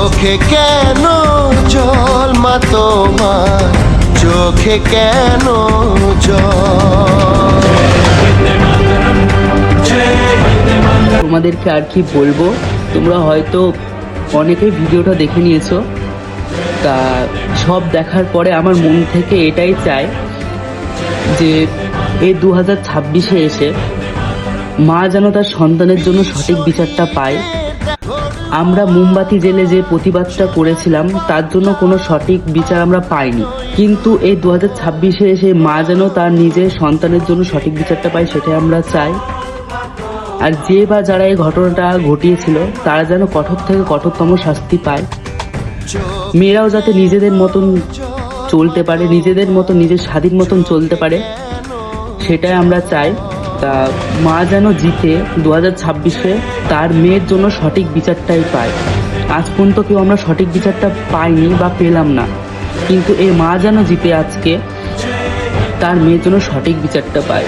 চোখে কেন জল মা তোমার, চোখে কেন জল? তোমাদেরকে আর কি বলবো, তোমরা হয়তো অনেকেই ভিডিওটা দেখে নিয়েছো। তা সব দেখার পরে আমার মন থেকে এটাই চাই যে এই 2026-এ এসে মা যেন তার সন্তানের জন্য সঠিক বিচারটা পায়। আমরা মোমবাতি জেলে যে প্রতিবাদটা করেছিলাম তার জন্য কোনো সঠিক বিচার আমরা পাইনি, কিন্তু এই 2026-এ এসে মা যেন তার নিজের সন্তানের জন্য সঠিক বিচারটা পায়, সেটাই আমরা চাই। আর যে বা যারা এই ঘটনাটা ঘটিয়েছিল তারা যেন কঠোর থেকে কঠোরতম শাস্তি পায়। মেয়েরাও যাতে নিজেদের মতন চলতে পারে, নিজেদের মতন নিজের স্বাধীন মতন চলতে পারে, সেটাই আমরা চাই। তা মা যেন জিতে 2026-এ তার মেয়ের জন্য সঠিক বিচারটাই পায়। আজ পর্যন্ত কেউ আমরা সঠিক বিচারটা পাইনি বা পেলাম না, কিন্তু এই মা যেন জিতে আজকে তার মেয়ের জন্য সঠিক বিচারটা পায়।